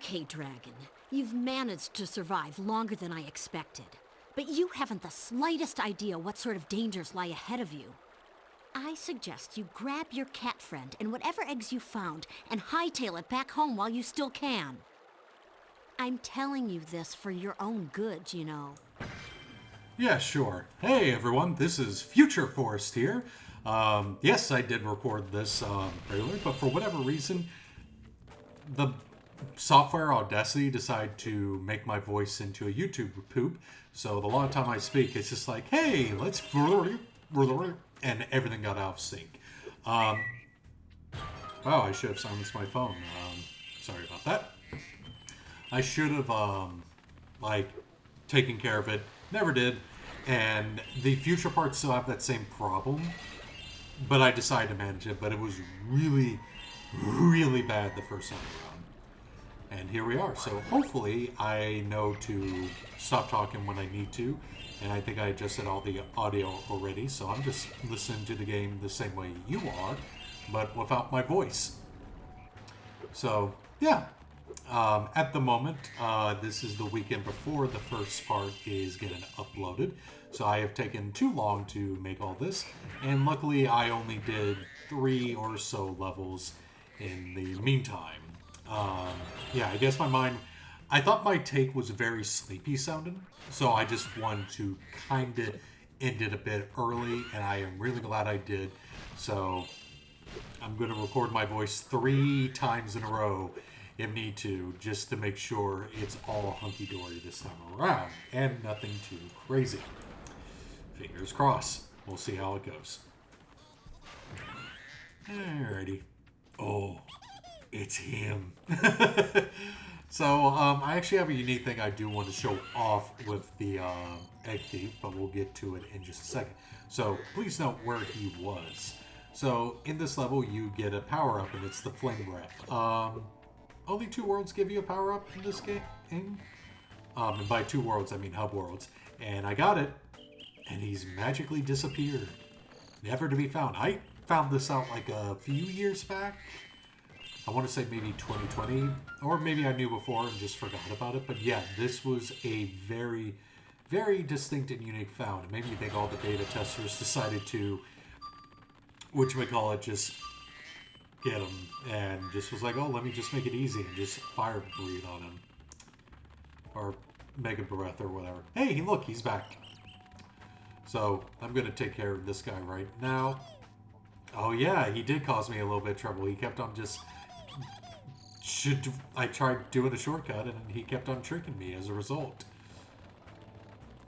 Okay, Dragon. You've managed to survive longer than I expected. But you haven't the slightest idea what sort of dangers lie ahead of you. I suggest you grab your cat friend and whatever eggs you found and hightail it back home while you still can. I'm telling you this for your own good, you know. Yeah, sure. Hey, everyone, this is Future Forrest here. Yes, I did record this earlier, but for whatever reason, the software Audacity decided to make my voice into a YouTube poop. So the long time I speak, it's just like, hey, let's... And everything got out of sync. Wow, I should have silenced my phone. Sorry about that. I should have, taken care of it. Never did. And the future parts still have that same problem. But I decided to manage it. But it was really, really bad the first time around. And here we are. So hopefully I know to stop talking when I need to. And I think I adjusted all the audio already. So I'm just listening to the game the same way you are. But without my voice. So, yeah. At the moment, this is the weekend before the first part is getting uploaded. So I have taken too long to make all this. And luckily, I only did 3 or so levels in the meantime. Yeah, I guess I thought my take was very sleepy sounding. So I just wanted to kind of end it a bit early. And I am really glad I did. So I'm going to record my voice 3 times in a row if need to, just to make sure it's all hunky-dory this time around, and nothing too crazy. Fingers crossed. We'll see how it goes. Alrighty. Oh, it's him. So, I actually have a unique thing I do want to show off with the Egg Thief, but we'll get to it in just a second. So, please note where he was. So, in this level, you get a power-up, and it's the Flame Breath. Only 2 worlds give you a power-up in this game. And by 2 worlds, I mean hub worlds. And I got it. And he's magically disappeared. Never to be found. I found this out like a few years back. I want to say maybe 2020. Or maybe I knew before and just forgot about it. But yeah, this was a very, very distinct and unique found. It made me think all the beta testers decided to, just get him, and just was like, oh, let me just make it easy and just fire breathe on him. Or mega breath or whatever. Hey, look, he's back. So, I'm going to take care of this guy right now. Oh yeah, he did cause me a little bit of trouble. He kept on just... I tried doing a shortcut, and he kept on tricking me as a result.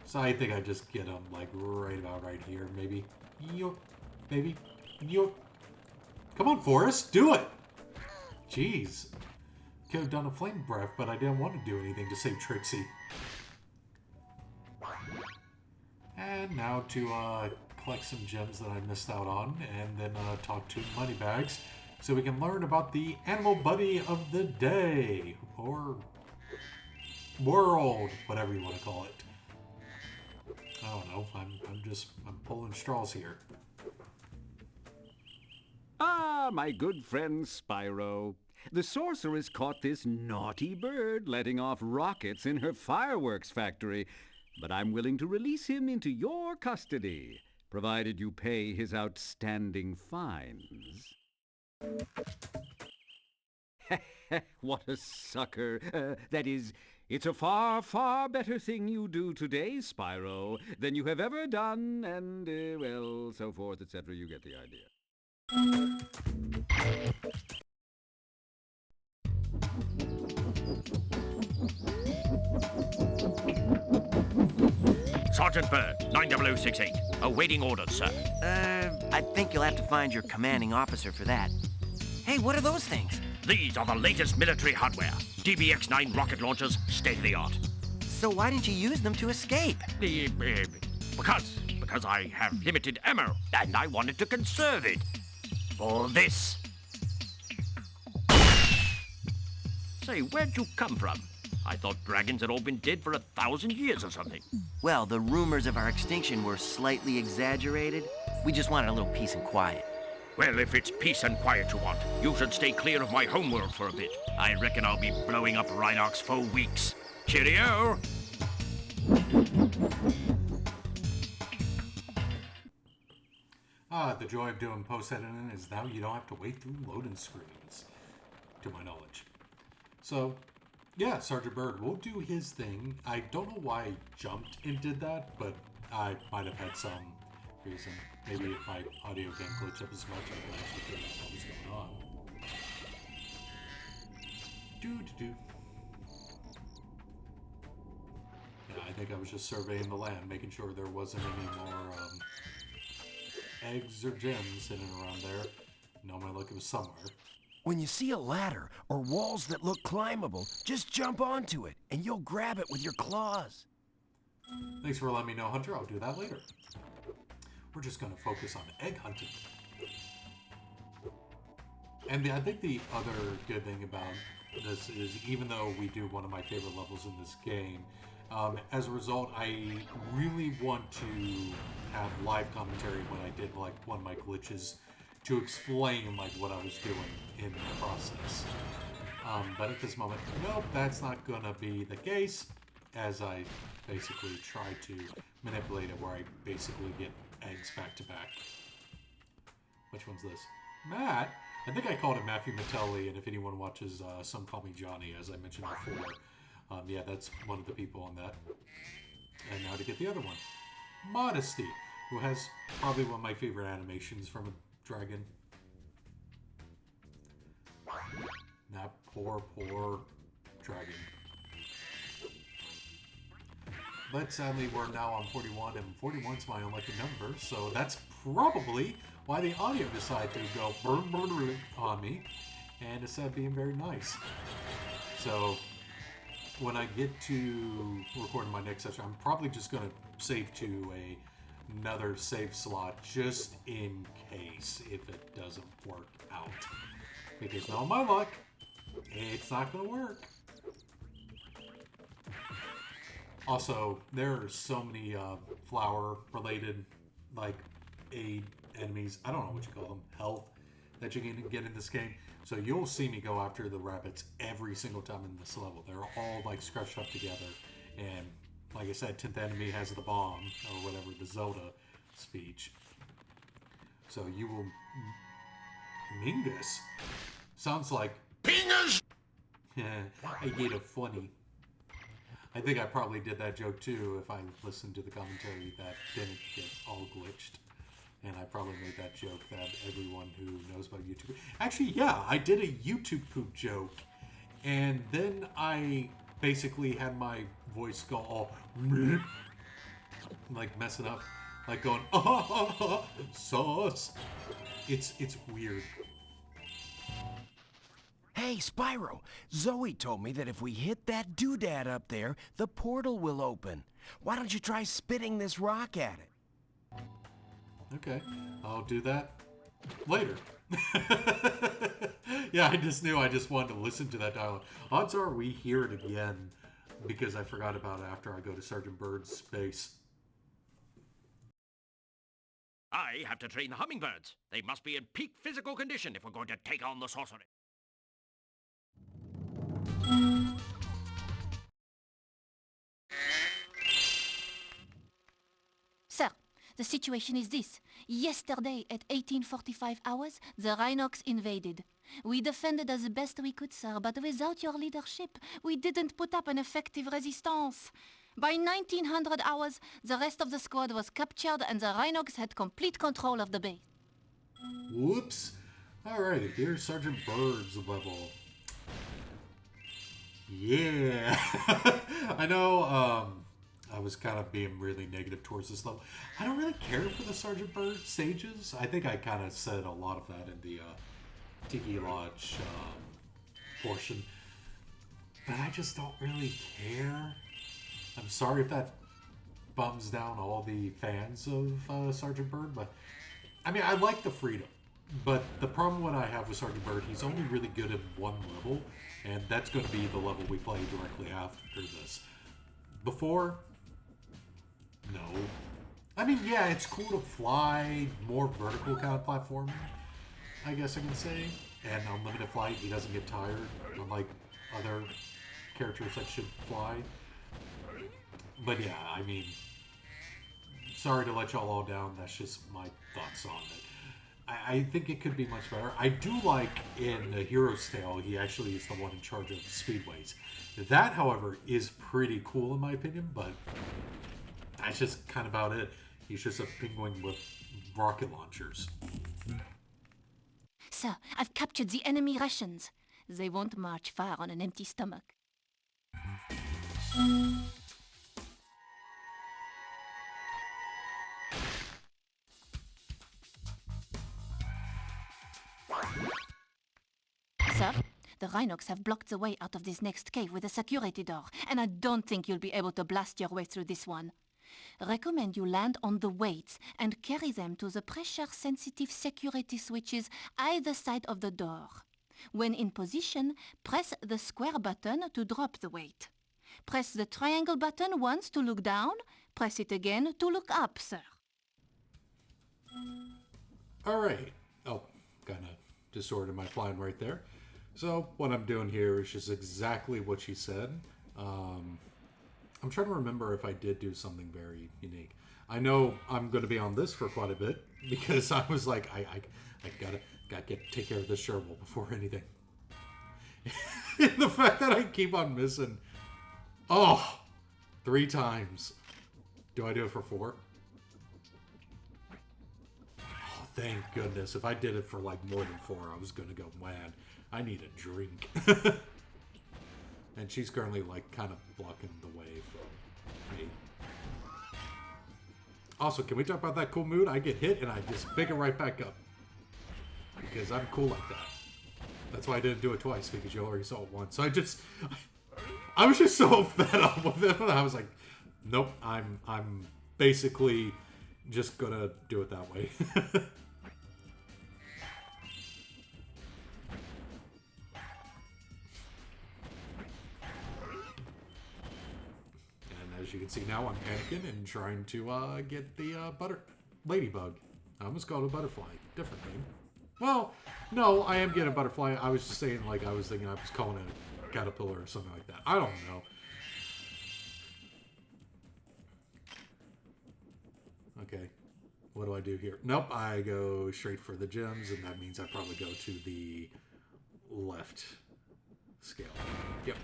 So I think I just get him, like, right about right here, maybe. Yo, maybe. Yo. Come on, Forrest, do it! Jeez. Could have done a flame breath, but I didn't want to do anything to save Trixie. And now to collect some gems that I missed out on, and then talk to Moneybags, so we can learn about the animal buddy of the day, or world, whatever you want to call it. I don't know, I'm pulling straws here. Ah, my good friend Spyro. The sorceress caught this naughty bird letting off rockets in her fireworks factory, but I'm willing to release him into your custody, provided you pay his outstanding fines. What a sucker. That is, it's a far, far better thing you do today, Spyro, than you have ever done, and, well, so forth, etc. You get the idea. Sergeant Bird, 90068. Awaiting orders, sir. I think you'll have to find your commanding officer for that. Hey, what are those things? These are the latest military hardware. DBX-9 rocket launchers, state-of-the-art. So why didn't you use them to escape? Because I have limited ammo, and I wanted to conserve it. For this. Say, where'd you come from? I thought dragons had all been dead for 1,000 years or something. Well, the rumors of our extinction were slightly exaggerated. We just wanted a little peace and quiet. Well, if it's peace and quiet you want, you should stay clear of my homeworld for a bit. I reckon I'll be blowing up Rhinox for weeks. Cheerio! The joy of doing post-editing is now you don't have to wait through loading screens, to my knowledge. So, yeah, Sergeant Bird will do his thing. I don't know why I jumped and did that, but I might have had some reason. Maybe if my audio didn't glitch up as much, I could actually figure out what was going on. Do-do-do. Yeah, I think I was just surveying the land, making sure there wasn't any more, eggs or gems sitting around there. Normally, look, it was somewhere. When you see a ladder or walls that look climbable, just jump onto it, and you'll grab it with your claws. Thanks for letting me know, Hunter. I'll do that later. We're just going to focus on egg hunting. And I think the other good thing about this is, even though we do one of my favorite levels in this game, as a result, I really want to have live commentary when I did like one of my glitches to explain like what I was doing in the process. But at this moment, nope, that's not gonna be the case, as I basically try to manipulate it where I basically get eggs back to back. Which one's this? Matt? I think I called him Matthew Mattelli, and if anyone watches Some Call Me Johnny, as I mentioned before, yeah, that's one of the people on that. And now to get the other one. Modesty, who has probably one of my favorite animations from a dragon. That poor dragon. But sadly, we're now on 41, and 41's my unlucky number, so that's probably why the audio decided to go on me, and instead of being very nice. So, when I get to recording my next session, I'm probably just going to save to another save slot, just in case if it doesn't work out. Because now my luck, it's not going to work. Also, there are so many flower-related, like, aid enemies, I don't know what you call them, health, that you can get in this game. So you'll see me go after the rabbits every single time in this level. They're all, like, scratched up together. And, like I said, 10th enemy has the bomb, or whatever, the Zelda speech. So you will... Mingus? Sounds like... Pingus! I get it funny. I think I probably did that joke too if I listened to the commentary that didn't get all glitched. And I probably made that joke that everyone who knows about YouTube... Actually, yeah, I did a YouTube poop joke. And then I basically had my voice go all... like messing up. Like going, sauce. It's weird. Hey, Spyro, Zoe told me that if we hit that doodad up there, the portal will open. Why don't you try spitting this rock at it? Okay, I'll do that later. Yeah, I just knew I just wanted to listen to that dialogue. Odds are we hear it again because I forgot about it after I go to Sergeant Bird's base. I have to train the hummingbirds. They must be in peak physical condition if we're going to take on the sorcery. Sir, the situation is this. Yesterday at 1845 hours, the Rhinox invaded. We defended as best we could, sir, but without your leadership, we didn't put up an effective resistance. By 1900 hours, the rest of the squad was captured and the Rhinox had complete control of the base. Whoops. Alrighty, here's Sergeant Bird's level. Yeah. I know, I was kind of being really negative towards this level. I don't really care for the Sergeant Bird stages. I think I kind of said a lot of that in the Tiki Lodge portion. But I just don't really care. I'm sorry if that bums down all the fans of Sergeant Bird, but I mean, I like the freedom. But the problem what I have with Sergeant Bird, he's only really good at one level, and that's going to be the level we play directly after this. Before, no. I mean, yeah, it's cool to fly, more vertical kind of platforming, I guess I can say. And unlimited flight, he doesn't get tired, unlike other characters that should fly. But yeah, I mean, sorry to let y'all all down. That's just my thoughts on it. I think it could be much better. I do like in the Hero's Tale, he actually is the one in charge of the speedways. That, however, is pretty cool in my opinion, but that's just kind of about it. He's just a penguin with rocket launchers. Sir, I've captured the enemy Russians. They won't march far on an empty stomach. Sir, the Rhinox have blocked the way out of this next cave with a security door, and I don't think you'll be able to blast your way through this one. Recommend you land on the weights and carry them to the pressure-sensitive security switches either side of the door. When in position, press the square button to drop the weight. Press the triangle button once to look down. Press it again to look up, sir. Alright. Oh, kind of disordered my flying right there. So, what I'm doing here is just exactly what she said. I'm trying to remember if I did do something very unique. I know I'm going to be on this for quite a bit, because I was like, I gotta take care of this gerbil before anything. The fact that I keep on missing. Oh! 3 times. Do I do it for 4? Oh, thank goodness. If I did it for like more than 4, I was going to go, man, I need a drink. And she's currently like kind of blocking the way for me. Also, can we talk about that cool mood? I get hit and I just pick it right back up. Because I'm cool like that. That's why I didn't do it twice, because you already saw it once. So I was just so fed up with it. I was like, nope, I'm basically just gonna do it that way. And as you can see now, I'm panicking and trying to get the ladybug. I almost called it a butterfly. Different thing. Well, no, I am getting a butterfly. I was just saying, like, I was thinking I was calling it a caterpillar or something like that. I don't know. Okay. What do I do here? Nope, I go straight for the gems, and that means I probably go to the left scale. Yep.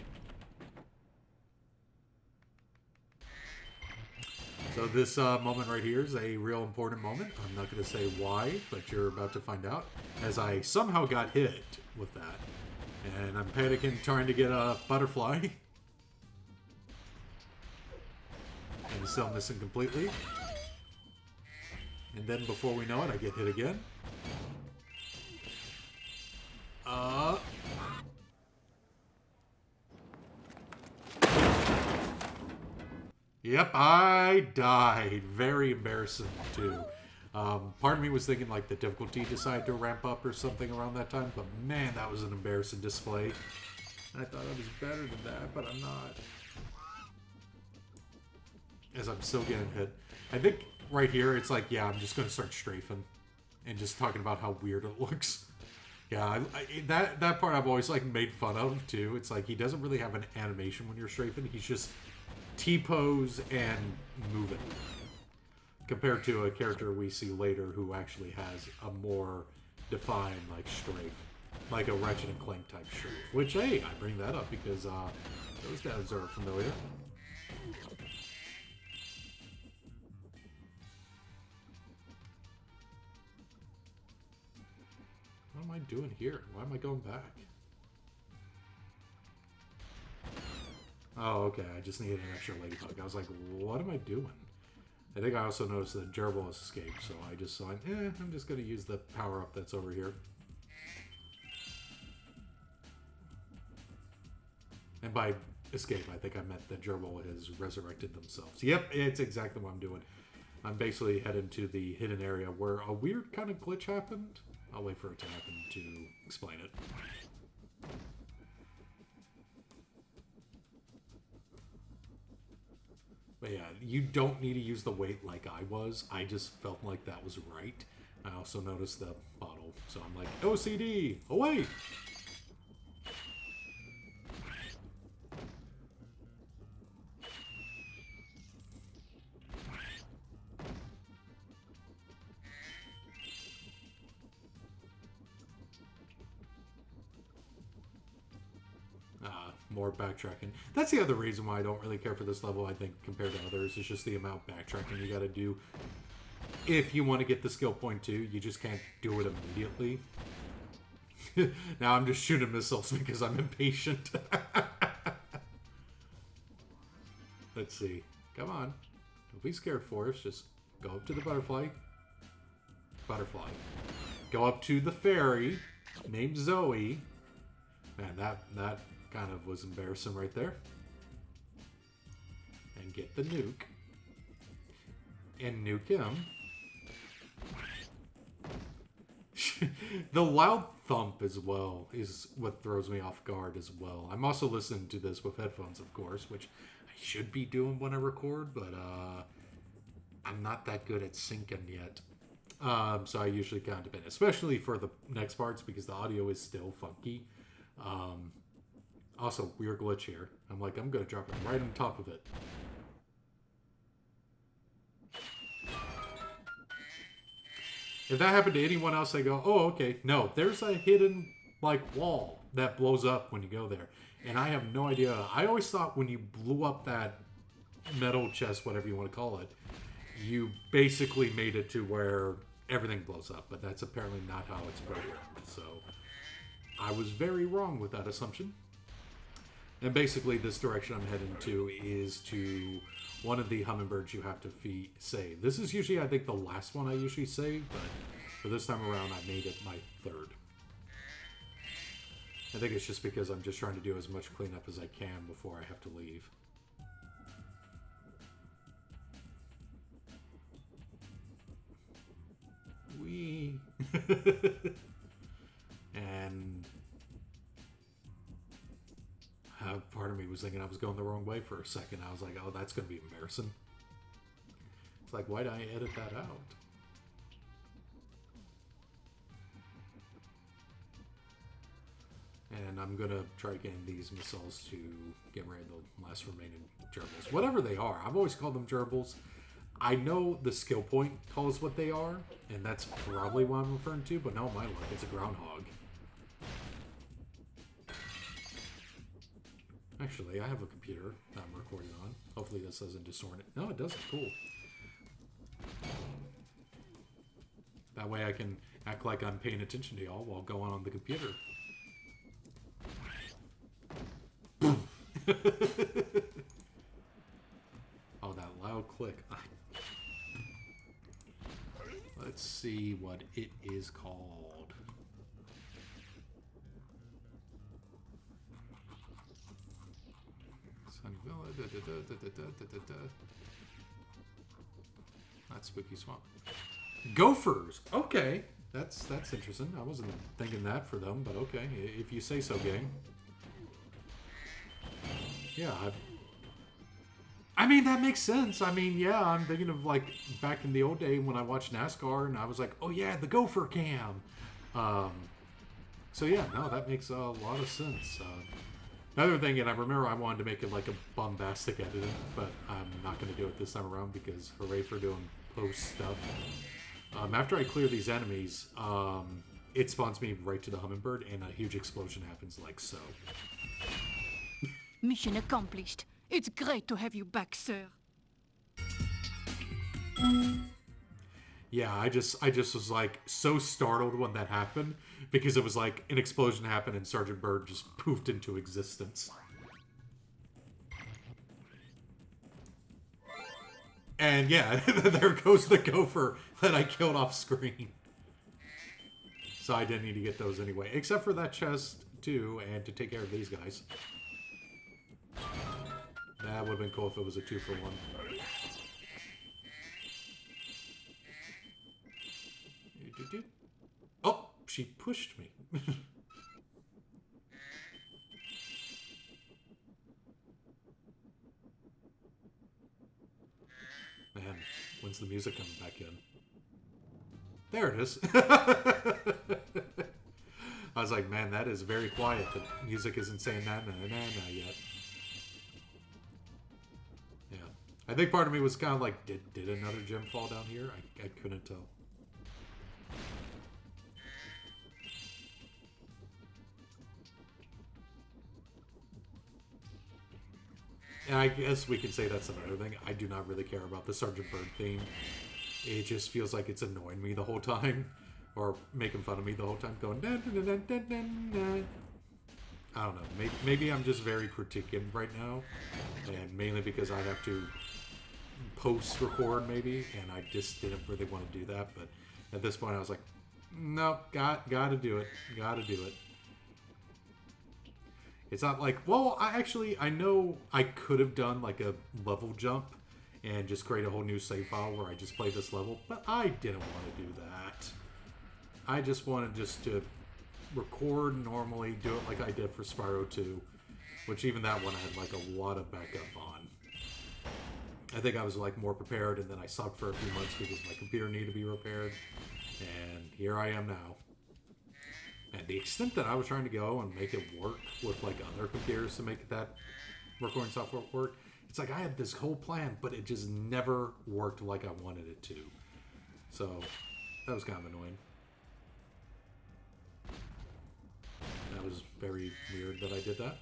So this moment right here is a real important moment. I'm not going to say why, but you're about to find out. As I somehow got hit with that. And I'm panicking, trying to get a butterfly. And still missing completely. And then before we know it, I get hit again. Yep, I died. Very embarrassing, too. Part of me was thinking, like, the difficulty decided to ramp up or something around that time, but man, that was an embarrassing display. I thought I was better than that, but I'm not. As I'm still getting hit. I think right here, it's like, yeah, I'm just going to start strafing. And just talking about how weird it looks. Yeah, that part I've always, like, made fun of, too. It's like, he doesn't really have an animation when you're strafing. He's just T-pose and moving. Compared to a character we see later who actually has a more defined, like, strafe. Like a Ratchet and Clank type strafe. Which, hey, I bring that up because those devs are familiar. What am I doing here? Why am I going back? Oh, okay. I just needed an extra ladybug. I was like, what am I doing? I think I also noticed that gerbil has escaped, so I just thought, I'm just going to use the power-up that's over here. And by escape, I think I meant that gerbil has resurrected themselves. Yep, it's exactly what I'm doing. I'm basically heading to the hidden area where a weird kind of glitch happened. I'll wait for it to happen to explain it. But yeah, you don't need to use the weight like I was. I just felt like that was right. I also noticed the bottle So I'm like, OCD, away! More backtracking. That's the other reason why I don't really care for this level, I think, compared to others. It's just the amount of backtracking you gotta do. If you want to get the skill point too, you just can't do it immediately. Now I'm just shooting missiles because I'm impatient. Let's see. Come on. Don't be scared, Forrest. Just go up to the butterfly. Butterfly. Go up to the fairy named Zoe. Man, that kind of was embarrassing right there. And get the nuke. And nuke him. The loud thump as well is what throws me off guard as well. I'm also listening to this with headphones, of course, which I should be doing when I record, but I'm not that good at syncing yet. So I usually kind of depend, especially for the next parts, because the audio is still funky. Also, weird glitch here. I'm like, I'm going to drop it right on top of it. If that happened to anyone else, I go, oh, okay. No, there's a hidden, like, wall that blows up when you go there. And I have no idea. I always thought when you blew up that metal chest, whatever you want to call it, you basically made it to where everything blows up. But that's apparently not how it's programmed. So I was very wrong with that assumption. And basically, this direction I'm heading to is to one of the hummingbirds you have to save. This is usually, I think, the last one I usually save, but for this time around, I made it my third. I think it's just because I'm just trying to do as much cleanup as I can before I have to leave. Whee! And part of me was thinking I was going the wrong way for a second. I was like, oh, that's going to be embarrassing. It's like, why did I edit that out? And I'm going to try getting these missiles to get rid of the last remaining gerbils. Whatever they are. I've always called them gerbils. I know the skill point calls what they are, and that's probably what I'm referring to, but no, my luck, it's a groundhog. Actually, I have a computer that I'm recording on. Hopefully this doesn't disorient it. No, it doesn't. Cool. That way I can act like I'm paying attention to y'all while going on the computer. Oh, that loud click. Let's see what it is called. Not Spooky Swamp. Gophers! Okay. That's interesting. I wasn't thinking that for them, but okay. If you say so, gang. Yeah, I mean, that makes sense. I mean, yeah, I'm thinking of, like, back in the old day when I watched NASCAR, and I was like, oh, yeah, the Gopher Cam. So, yeah, no, that makes a lot of sense. Another thing, and I remember I wanted to make it like a bombastic editing, but I'm not going to do it this time around because hooray for doing post stuff. After I clear these enemies, it spawns me right to the hummingbird, and a huge explosion happens like so. Mission accomplished. It's great to have you back, sir. Yeah, I just was like so startled when that happened because it was like an explosion happened and Sergeant Bird just poofed into existence. And yeah, there goes the gopher that I killed off screen. So I didn't need to get those anyway, except for that chest too, and to take care of these guys. That would have been cool if it was a 2-for-1. Oh, she pushed me. Man, when's the music coming back in? There it is. I was like, man, that is very quiet. The music isn't saying na-na-na-na yet. Yeah. I think part of me was kind of like, did another gem fall down here? I couldn't tell. And I guess we can say that's another thing. I do not really care about the Sergeant Bird theme. It just feels like it's annoying me the whole time. Or making fun of me the whole time, going na na na na na na. I don't know. Maybe I'm just very critiquing right now, and mainly because I have to post-record maybe, and I just didn't really want to do that. But at this point, I was like, no, gotta do it, gotta do it. It's not like, well, I know I could have done like a level jump and just create a whole new save file where I just play this level, but I didn't want to do that. I just wanted to record normally, do it like I did for Spyro 2, which even that one I had like a lot of backup on. I think I was like more prepared, and then I sucked for a few months because my computer needed to be repaired, and here I am now. And the extent that I was trying to go and make it work with like other computers to make that recording software work, it's like I had this whole plan, but it just never worked like I wanted it to. So that was kind of annoying. That was very weird that I did that.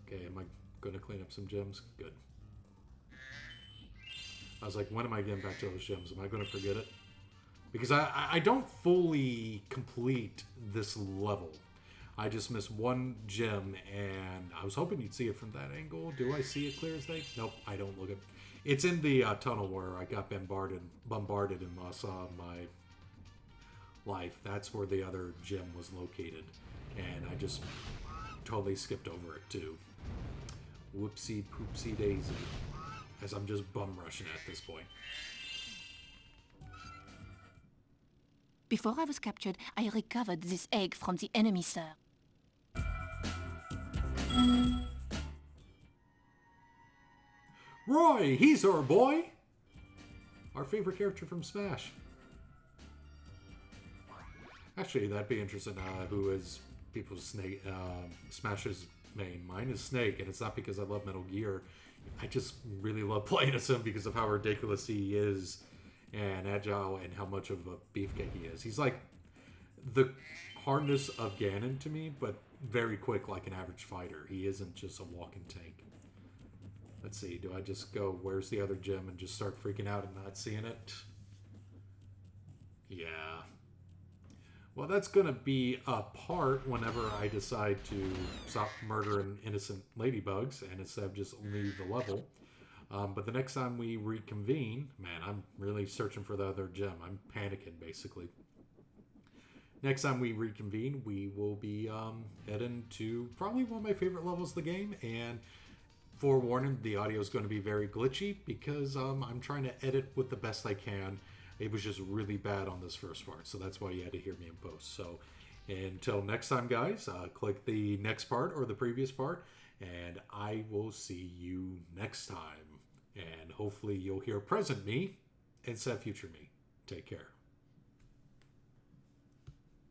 Okay, am I going to clean up some gems? Good. I was like, when am I getting back to those gems? Am I going to forget it? Because I don't fully complete this level. I just missed one gem, and I was hoping you'd see it from that angle. Do I see it clear as day? Nope, I don't look at it. It's in the tunnel where I got bombarded and lost my life. That's where the other gem was located, and I just totally skipped over it too. Whoopsie poopsie daisy, as I'm just bum rushing at this point. Before I was captured, I recovered this egg from the enemy, sir. Roy, he's our boy! Our favorite character from Smash. Actually, that'd be interesting, who is people's Snake, Smash's main. Mine is Snake, and it's not because I love Metal Gear. I just really love playing as him because of how ridiculous he is, and agile, and how much of a beefcake he is. He's like the hardness of Ganon to me, but very quick like an average fighter. He isn't just a walking tank. Let's see, do I just go, where's the other gem, and just start freaking out and not seeing it? Yeah. Well, that's going to be a part whenever I decide to stop murdering innocent ladybugs and instead of just leave the level. But the next time we reconvene, man, I'm really searching for the other gem. I'm panicking, basically. Next time we reconvene, we will be heading to probably one of my favorite levels of the game. And forewarning, the audio is going to be very glitchy because I'm trying to edit with the best I can. It was just really bad on this first part, so that's why you had to hear me in post. So until next time, guys, click the next part or the previous part, and I will see you next time. And hopefully you'll hear present me instead of future me. Take care.